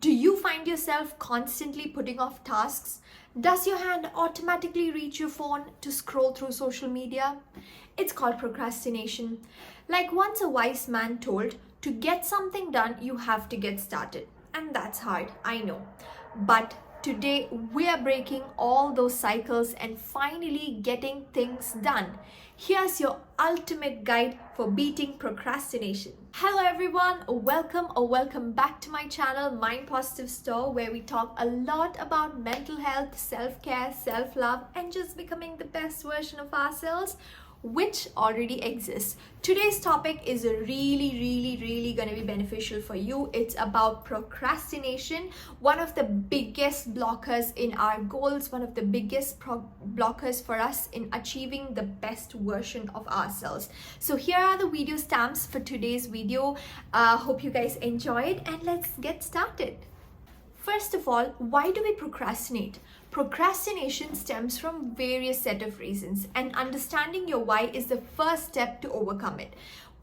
Do you find yourself constantly putting off tasks? Does your hand automatically reach your phone to scroll through social media? It's called procrastination. Like once a wise man told, to get something done, you have to get started. And that's hard, I know. But today we are breaking all those cycles and finally getting things done. Here's your ultimate guide for beating procrastination. Hello everyone, welcome back to my channel Mind Positive Store, where we talk a lot about mental health, self-care, self-love and just becoming the best version of ourselves, which already exists. Today's topic is really going to be beneficial for you. It's about procrastination, one of the biggest blockers in our goals, one of the biggest blockers for us in achieving the best version of ourselves. So here are the video stamps for today's video. Hope you guys enjoy it, and let's get started. First of all, why do we procrastinate? Procrastination stems from various set of reasons, and understanding your why is the first step to overcome it.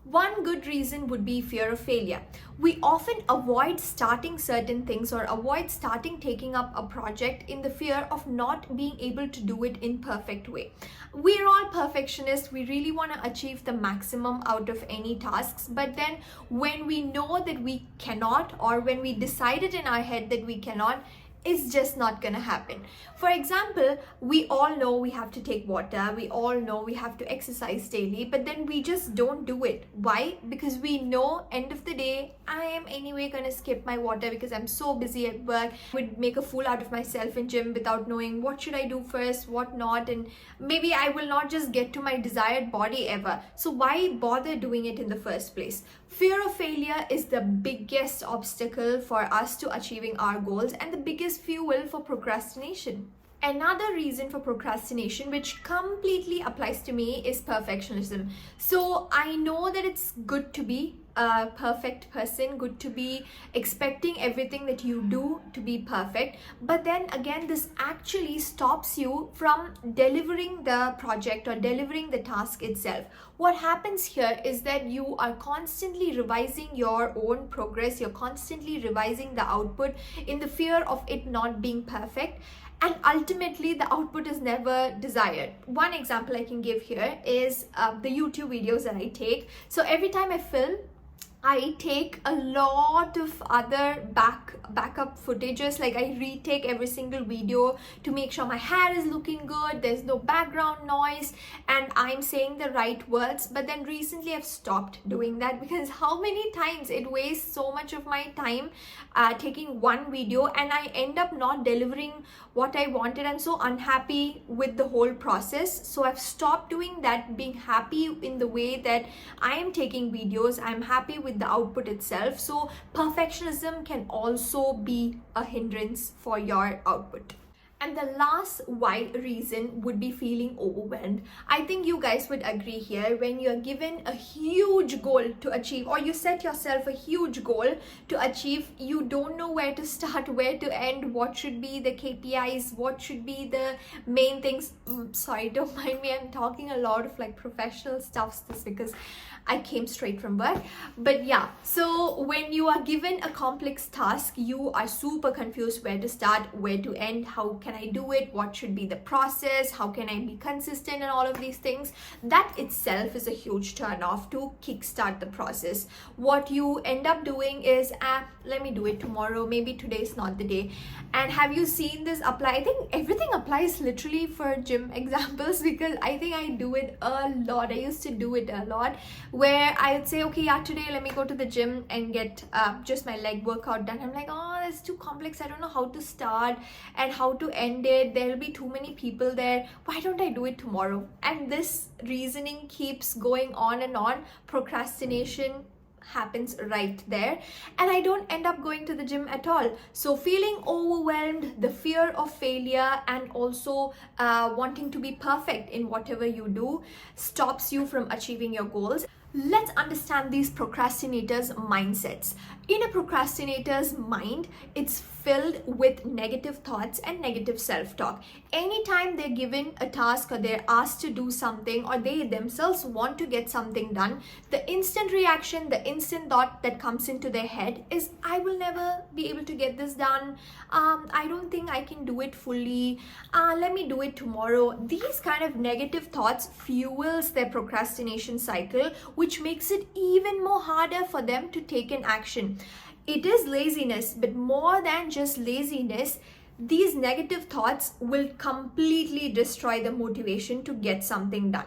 One good reason would be fear of failure. We often avoid starting certain things or avoid taking up a project in the fear of not being able to do it in perfect way. We're all perfectionists. We really want to achieve the maximum out of any tasks, but then when we know that we cannot, or when we decided in our head that we cannot, it's just not gonna happen. For example, we all know we have to take water, we all know we have to exercise daily, but then we just don't do it. Why? Because we know end of the day, I am anyway gonna skip my water because I'm so busy at work. I would make a fool out of myself in gym without knowing what should I do first, what not, and maybe I will not just get to my desired body ever. So why bother doing it in the first place? Fear of failure is the biggest obstacle for us to achieving our goals and the biggest fuel for procrastination. Another reason for procrastination, which completely applies to me, is perfectionism. So I know that it's good to be a perfect person, good to be expecting everything that you do to be perfect, but then again this actually stops you from delivering the project or delivering the task itself. What happens here is that you are constantly revising your own progress, you're constantly revising the output in the fear of it not being perfect, and ultimately the output is never desired. One example I can give here is the YouTube videos that I take. So every time I film, I take a lot of other backup footages, like I retake every single video to make sure my hair is looking good, there's no background noise, and I'm saying the right words. But then recently I've stopped doing that because how many times it wastes so much of my time taking one video and I end up not delivering what I wanted. I'm so unhappy with the whole process. So I've stopped doing that, being happy in the way that I am taking videos. I'm happy with the output itself. So perfectionism can also be a hindrance for your output. And the last why reason would be feeling overwhelmed. I think you guys would agree here. When you're given a huge goal to achieve, or you set yourself a huge goal to achieve, you don't know where to start, where to end, what should be the KPIs, what should be the main things. Sorry, don't mind me, I'm talking a lot of like professional stuff just because I came straight from work. But yeah, so when you are given a complex task, you are super confused where to start, where to end, how can I do it, what should be the process, how can I be consistent, and all of these things. That itself is a huge turn off to kickstart the process. What you end up doing is, let me do it tomorrow, maybe today's not the day. And have you seen this apply? I think everything applies literally for gym examples, because I think I do it a lot. I used to do it a lot, where I would say, okay, yeah, today let me go to the gym and get just my leg workout done. I'm like, oh, that's too complex, I don't know how to start and how to end it, there will be too many people there, why don't I do it tomorrow? And this reasoning keeps going on and on. Procrastination happens right there, and I don't end up going to the gym at all. So feeling overwhelmed, the fear of failure, and also wanting to be perfect in whatever you do stops you from achieving your goals. Let's understand these procrastinators' mindsets. In a procrastinator's mind, it's filled with negative thoughts and negative self-talk. Anytime they're given a task or they're asked to do something or they themselves want to get something done, the instant reaction, the instant thought that comes into their head is, I will never be able to get this done. I don't think I can do it fully. Let me do it tomorrow. These kind of negative thoughts fuels their procrastination cycle, which makes it even more harder for them to take an action. It is laziness, but more than just laziness, these negative thoughts will completely destroy the motivation to get something done.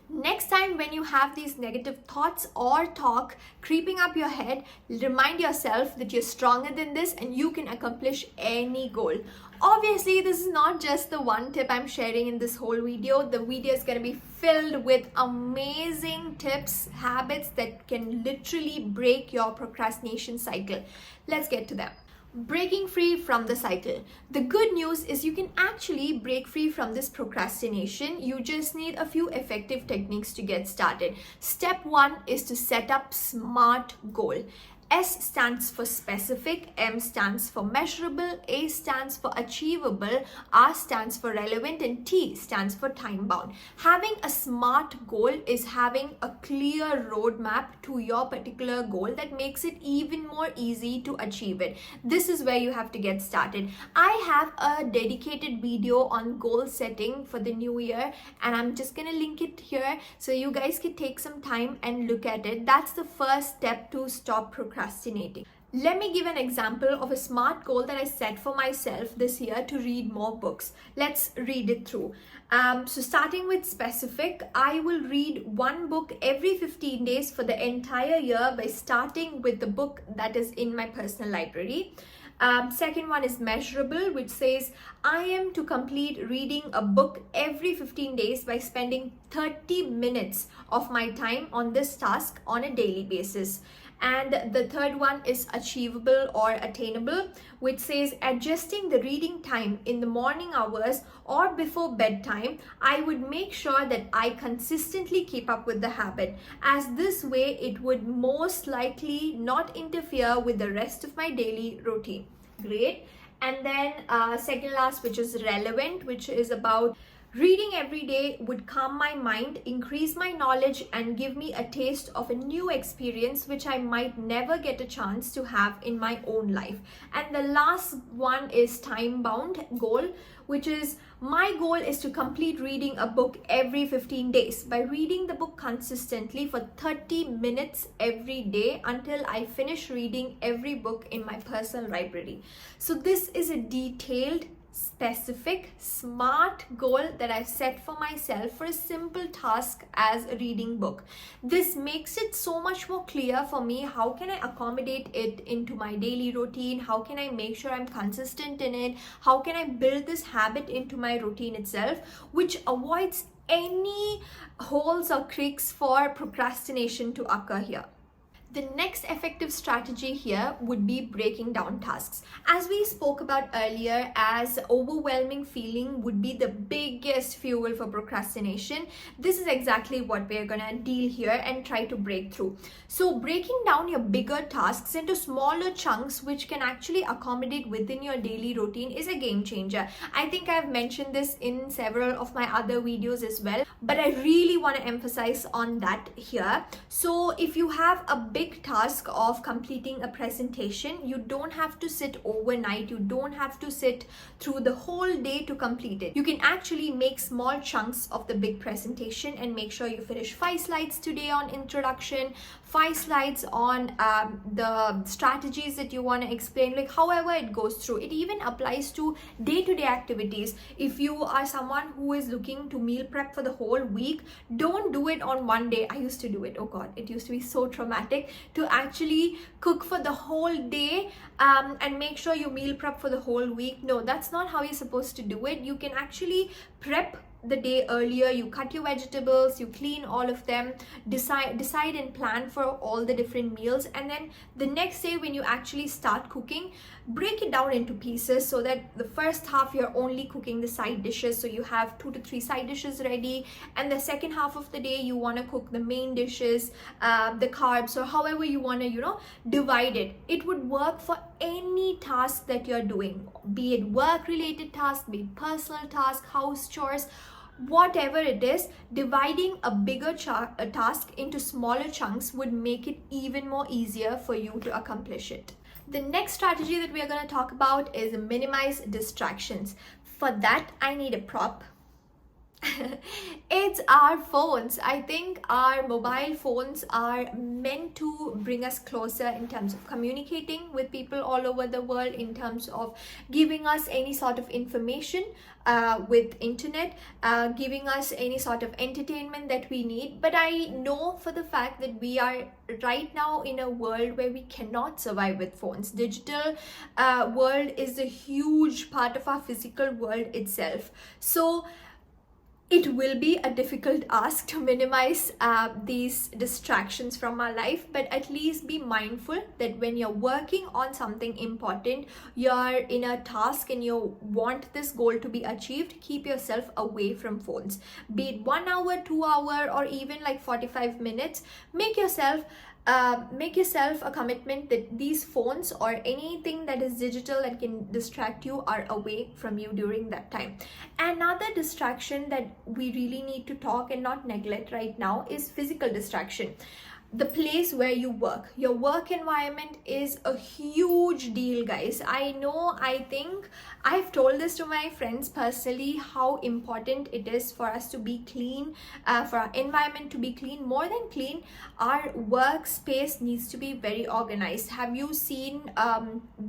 Next time when you have these negative thoughts or talk creeping up your head, remind yourself that you're stronger than this and you can accomplish any goal. Obviously, this is not just the one tip I'm sharing in this whole video. The video is going to be filled with amazing tips, habits that can literally break your procrastination cycle. Let's get to them. Breaking free from the cycle. The good news is you can actually break free from this procrastination. You just need a few effective techniques to get started. Step 1 is to set up SMART goal. S stands for specific, M stands for measurable, A stands for achievable, R stands for relevant, and T stands for time bound. Having a SMART goal is having a clear roadmap to your particular goal that makes it even more easy to achieve it. This is where you have to get started. I have a dedicated video on goal setting for the new year, and I'm just gonna link it here so you guys can take some time and look at it. That's the first step to stop procrastinating. Let me give an example of a SMART goal that I set for myself this year to read more books. Let's read it through. So starting with specific, I will read one book every 15 days for the entire year by starting with the book that is in my personal library. Second one is measurable, which says I am to complete reading a book every 15 days by spending 30 minutes of my time on this task on a daily basis. And the third one is achievable or attainable, which says adjusting the reading time in the morning hours or before bedtime. I would make sure that I consistently keep up with the habit, as this way it would most likely not interfere with the rest of my daily routine. Great. And then second last, which is relevant, which is about reading every day would calm my mind, increase my knowledge, and give me a taste of a new experience which I might never get a chance to have in my own life. And the last one is time-bound goal, which is my goal is to complete reading a book every 15 days by reading the book consistently for 30 minutes every day until I finish reading every book in my personal library. So this is a detailed, specific, SMART goal that I've set for myself for a simple task as a reading book. This makes it so much more clear for me. How can I accommodate it into my daily routine? How can I make sure I'm consistent in it? How can I build this habit into my routine itself, which avoids any holes or creaks for procrastination to occur here. The next effective strategy here would be breaking down tasks. As we spoke about earlier, as overwhelming feeling would be the biggest fuel for procrastination, this is exactly what we're gonna deal here and try to break through. So breaking down your bigger tasks into smaller chunks which can actually accommodate within your daily routine is a game changer. I think I've mentioned this in several of my other videos as well, but I really want to emphasize on that here. So if you have a big task of completing a presentation, you don't have to sit overnight, you don't have to sit through the whole day to complete it. You can actually make small chunks of the big presentation and make sure you finish 5 slides today on introduction, 5 slides on the strategies that you want to explain, like however it goes through. It even applies to day-to-day activities. If you are someone who is looking to meal prep for the whole week, don't do it on one day. I used to do it. Oh God, it used to be so traumatic to actually cook for the whole day and make sure you meal prep for the whole week. No, that's not how you're supposed to do it. You can actually prep the day earlier. You cut your vegetables, you clean all of them, decide and plan for all the different meals, and then the next day when you actually start cooking, break it down into pieces so that the first half you're only cooking the side dishes, so you have 2 to 3 side dishes ready, and the second half of the day you want to cook the main dishes, the carbs, or however you want to divide it. It would work for any task that you're doing, be it work related task, be it personal task, house chores, whatever it is. Dividing a bigger task into smaller chunks would make it even more easier for you to accomplish it. The next strategy that we are going to talk about is minimize distractions. For that, I need a prop. It's our phones. I think our mobile phones are meant to bring us closer in terms of communicating with people all over the world, in terms of giving us any sort of information with internet, giving us any sort of entertainment that we need. But I know for the fact that we are right now in a world where we cannot survive with phones. Digital world is a huge part of our physical world itself. So it will be a difficult ask to minimize these distractions from our life, but at least be mindful that when you're working on something important, you're in a task and you want this goal to be achieved, keep yourself away from phones. Be it 1 hour, 2 hour, or even like 45 minutes. Make yourself a commitment that these phones or anything that is digital that can distract you are away from you during that time. Another distraction that we really need to talk and not neglect right now is physical distraction. The place where you work, your work environment is a huge deal, guys. I think I've told this to my friends personally, how important it is for us to be clean, for our environment to be clean. More than clean, our workspace needs to be very organized. Have you seen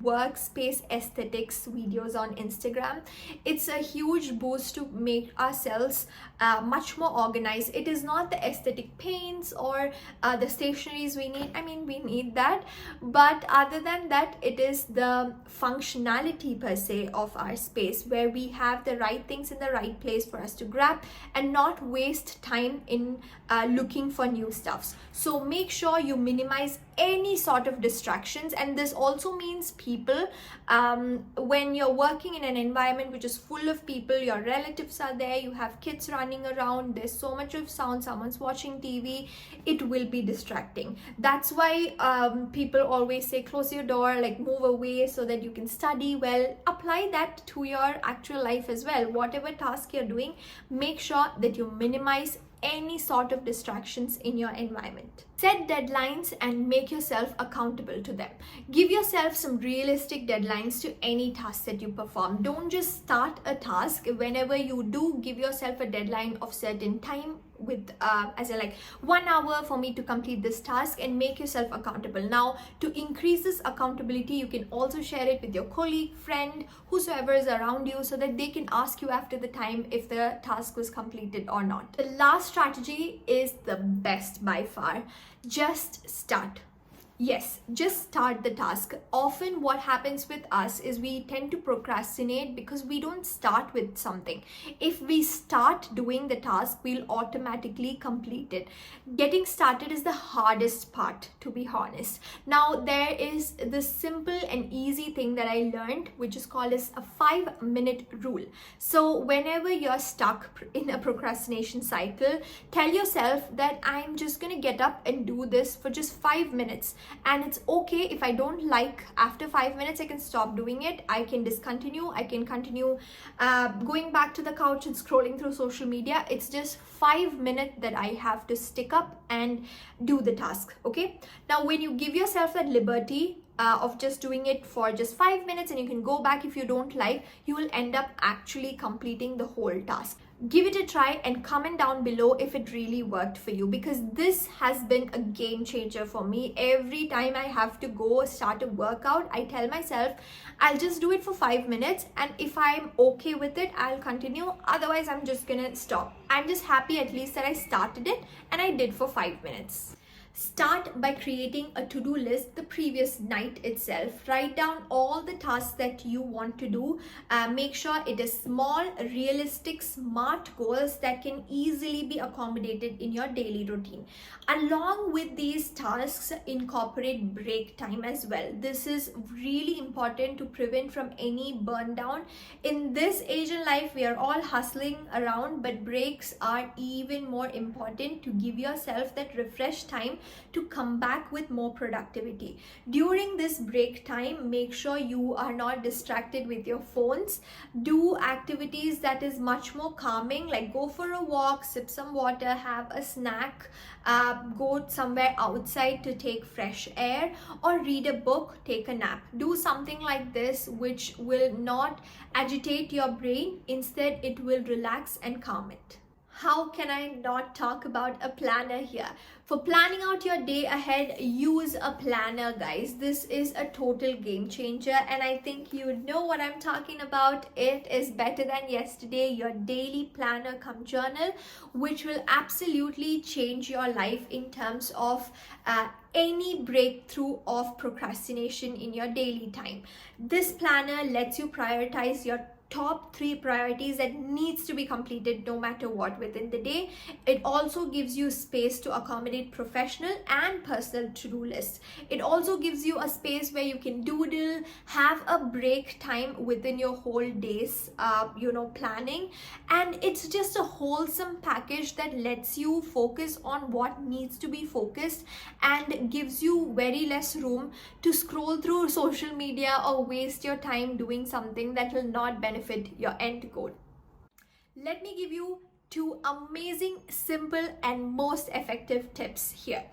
workspace aesthetics videos on Instagram? It's a huge boost to make ourselves much more organized. It is not the aesthetic paints or the stationaries we need. I mean, we need that, but other than that, it is the functionality per se of our space, where we have the right things in the right place for us to grab and not waste time in looking for new stuffs. So make sure you minimize any sort of distractions, and this also means people. When you're working in an environment which is full of people, your relatives are there, you have kids running around, there's so much of sound, someone's watching TV, it will be distracting. That's why people always say close your door, like move away so that you can study well. Apply that to your actual life as well. Whatever task you're doing, make sure that you minimize any sort of distractions in your environment. Set deadlines and make yourself accountable to them. Give yourself some realistic deadlines to any task that you perform. Don't just start a task. Whenever you do, give yourself a deadline of certain time with as a 1 hour for me to complete this task, and make yourself accountable. Now, to increase this accountability, you can also share it with your colleague, friend, whosoever is around you, so that they can ask you after the time if the task was completed or not. The last strategy is the best by far. Just start. Yes, just start the task. Often what happens with us is we tend to procrastinate because we don't start with something. If we start doing the task, we'll automatically complete it. Getting started is the hardest part, to be honest. Now, there is this simple and easy thing that I learned, which is called as a 5-minute rule. So whenever you're stuck in a procrastination cycle, tell yourself that I'm just going to get up and do this for just 5 minutes. And it's okay if I don't like after 5 minutes, I can stop doing it. I can discontinue. I can continue going back to the couch and scrolling through social media. It's just 5 minutes that I have to stick up and do the task. Okay. Now, when you give yourself that liberty of just doing it for just 5 minutes, and you can go back if you don't like, you will end up actually completing the whole task. Give it a try and comment down below if it really worked for you, because this has been a game changer for me. Every time I have to go start a workout, I tell myself I'll just do it for 5 minutes, and if I'm okay with it, I'll continue. Otherwise, I'm just gonna stop. I'm just happy at least that I started it and I did for 5 minutes. Start by creating a to-do list the previous night itself. Write down all the tasks that you want to do. Make sure it is small, realistic, smart goals that can easily be accommodated in your daily routine. Along with these tasks, incorporate break time as well. This is really important to prevent from any burn down. In this age in life, we are all hustling around, but breaks are even more important to give yourself that refresh time to come back with more productivity. During this break time, make sure you are not distracted with your phones. Do activities that is much more calming, like go for a walk, sip some water, have a snack, go somewhere outside to take fresh air, or read a book, take a nap. Do something like this which will not agitate your brain. Instead, it will relax and calm it. How can I not talk about a planner here? For planning out your day ahead, use a planner, guys. This is a total game changer, and I think you know what I'm talking about. It is better than yesterday, your daily planner come journal, which will absolutely change your life in terms of any breakthrough of procrastination in your daily time. This planner lets you prioritize your top 3 priorities that needs to be completed no matter what within the day. It also gives you space to accommodate professional and personal to-do lists. It also gives you a space where you can doodle, have a break time within your whole day's planning, and it's just a wholesome package that lets you focus on what needs to be focused and gives you very less room to scroll through social media or waste your time doing something that will not benefit your end goal. Let me give you 2 amazing, simple, and most effective tips here.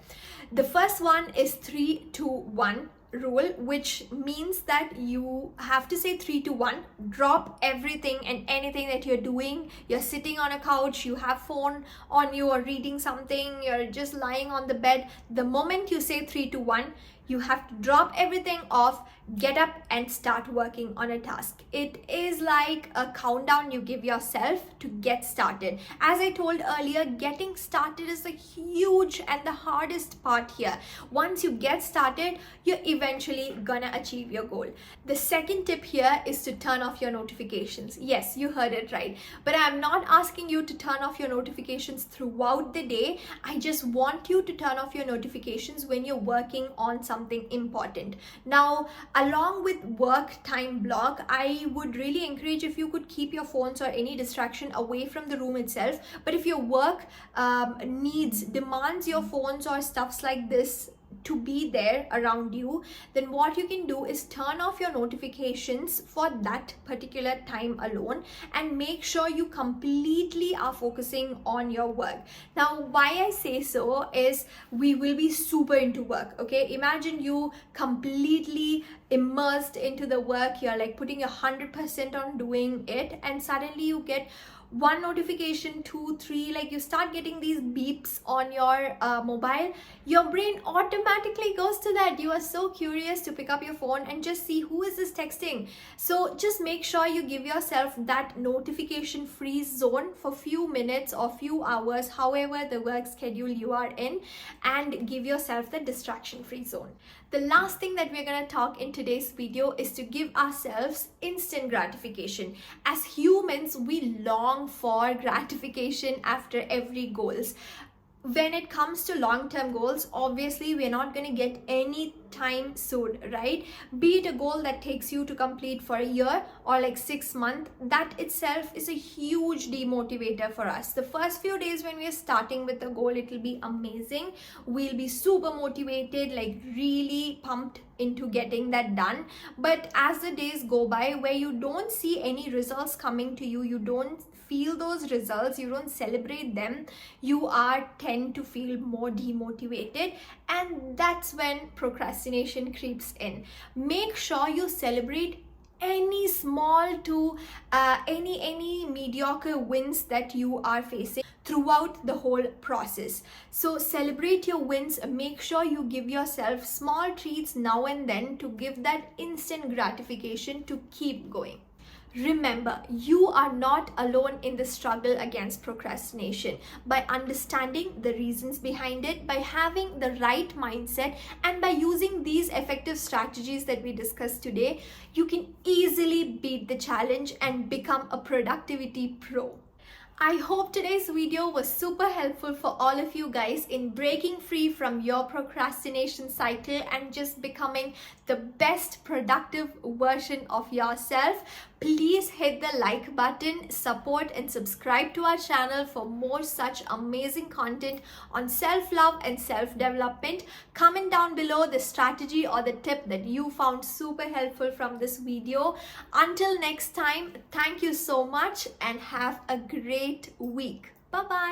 The first one is 3-2-1 rule, which means that you have to say 3-1. Drop everything and anything that you're doing. You're sitting on a couch, you have phone on you, or reading something, you're just lying on the bed. The moment you say 3-1, you have to drop everything off, get up and start working on a task. It is like a countdown you give yourself to get started. As I told earlier, getting started is the huge and the hardest part here. Once you get started, you're eventually gonna achieve your goal. The second tip here is to turn off your notifications. Yes, you heard it right. But I'm not asking you to turn off your notifications throughout the day. I just want you to turn off your notifications when you're working on something important. Now, along with work time block, I would really encourage if you could keep your phones or any distraction away from the room itself. But if your work demands your phones or stuffs like this to be there around you, then what you can do is turn off your notifications for that particular time alone and make sure you completely are focusing on your work. Now, why I say so is we will be super into work, okay? Imagine you completely immersed into the work, you're like putting 100% on doing it, and suddenly you get 1 notification, 2, 3, like you start getting these beeps on your mobile. Your brain automatically goes to that. You are so curious to pick up your phone and just see who is this texting. So just make sure you give yourself that notification free zone for few minutes or few hours, however the work schedule you are in, and give yourself the distraction free zone. The last thing that we're going to talk in today's video is to give ourselves instant gratification. As humans, we long for gratification after every goals. When it comes to long-term goals, obviously we're not going to get any time soon, right? Be it a goal that takes you to complete for a year or like 6 months, that itself is a huge demotivator for us. The first few days when we are starting with the goal, it will be amazing. We'll be super motivated, like really pumped into getting that done. But as the days go by, where you don't see any results coming to you, you don't feel those results, you don't celebrate them, you tend to feel more demotivated, and that's when procrastination creeps in. Make sure you celebrate any small to any mediocre wins that you are facing throughout the whole process. So celebrate your wins, make sure you give yourself small treats now and then to give that instant gratification to keep going. Remember, you are not alone in the struggle against procrastination. By understanding the reasons behind it, by having the right mindset, and by using these effective strategies that we discussed today, you can easily beat the challenge and become a productivity pro. I hope today's video was super helpful for all of you guys in breaking free from your procrastination cycle and just becoming the best productive version of yourself. Please hit the like button, support and subscribe to our channel for more such amazing content on self-love and self-development. Comment down below the strategy or the tip that you found super helpful from this video. Until next time, thank you so much and have a great week. Bye-bye.